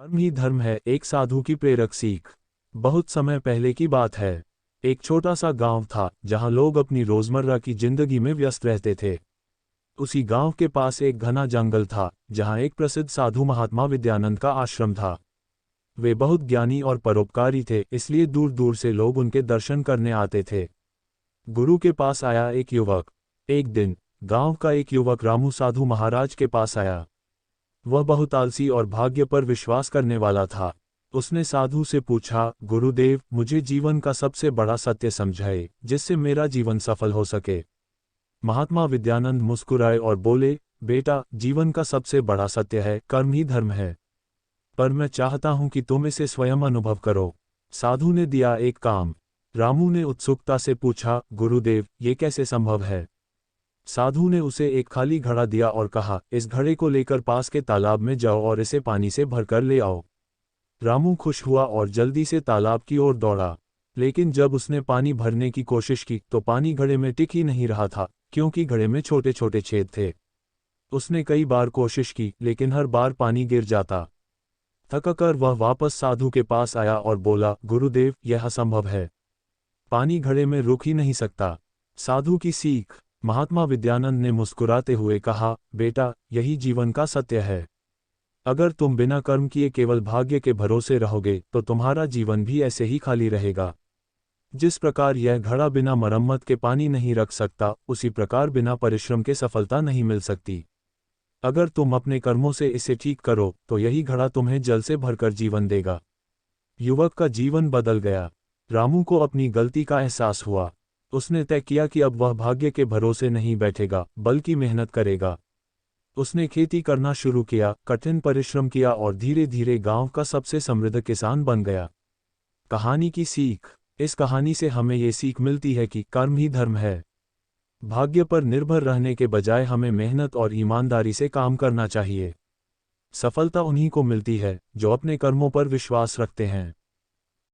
कर्म ही धर्म है, एक साधु की प्रेरक सीख। बहुत समय पहले की बात है। एक छोटा सा गांव था जहां लोग अपनी रोजमर्रा की जिंदगी में व्यस्त रहते थे। उसी गांव के पास एक घना जंगल था जहां एक प्रसिद्ध साधु महात्मा विद्यानंद का आश्रम था। वे बहुत ज्ञानी और परोपकारी थे, इसलिए दूर दूर से लोग उनके दर्शन करने आते थे। गुरु के पास आया एक युवक। एक दिन गांव का एक युवक रामू साधु महाराज के पास आया। वह बहुत आलसी और भाग्य पर विश्वास करने वाला था। उसने साधु से पूछा, गुरुदेव, मुझे जीवन का सबसे बड़ा सत्य समझाए जिससे मेरा जीवन सफल हो सके। महात्मा विद्यानंद मुस्कुराए और बोले, बेटा, जीवन का सबसे बड़ा सत्य है, कर्म ही धर्म है। पर मैं चाहता हूं कि तुम इसे स्वयं अनुभव करो। साधु ने दिया एक काम। रामू ने उत्सुकता से पूछा, गुरुदेव, ये कैसे संभव है? साधु ने उसे एक खाली घड़ा दिया और कहा, इस घड़े को लेकर पास के तालाब में जाओ और इसे पानी से भरकर ले आओ। रामू खुश हुआ और जल्दी से तालाब की ओर दौड़ा। लेकिन जब उसने पानी भरने की कोशिश की तो पानी घड़े में टिक ही नहीं रहा था, क्योंकि घड़े में छोटे छोटे छेद थे। उसने कई बार कोशिश की, लेकिन हर बार पानी गिर जाता। थककर वह वापस साधु के पास आया और बोला, गुरुदेव, यह असंभव है। पानी घड़े में रुक ही नहीं सकता। साधु की सीख। महात्मा विद्यानंद ने मुस्कुराते हुए कहा, बेटा, यही जीवन का सत्य है। अगर तुम बिना कर्म किए केवल भाग्य के भरोसे रहोगे तो तुम्हारा जीवन भी ऐसे ही खाली रहेगा। जिस प्रकार यह घड़ा बिना मरम्मत के पानी नहीं रख सकता, उसी प्रकार बिना परिश्रम के सफलता नहीं मिल सकती। अगर तुम अपने कर्मों से इसे ठीक करो तो यही घड़ा तुम्हें जल से भरकर जीवन देगा। युवक का जीवन बदल गया। रामू को अपनी गलती का एहसास हुआ। उसने तय किया कि अब वह भाग्य के भरोसे नहीं बैठेगा, बल्कि मेहनत करेगा। उसने खेती करना शुरू किया, कठिन परिश्रम किया और धीरे धीरे गांव का सबसे समृद्ध किसान बन गया। कहानी की सीख। इस कहानी से हमें ये सीख मिलती है कि कर्म ही धर्म है। भाग्य पर निर्भर रहने के बजाय हमें मेहनत और ईमानदारी से काम करना चाहिए। सफलता उन्हीं को मिलती है जो अपने कर्मों पर विश्वास रखते हैं।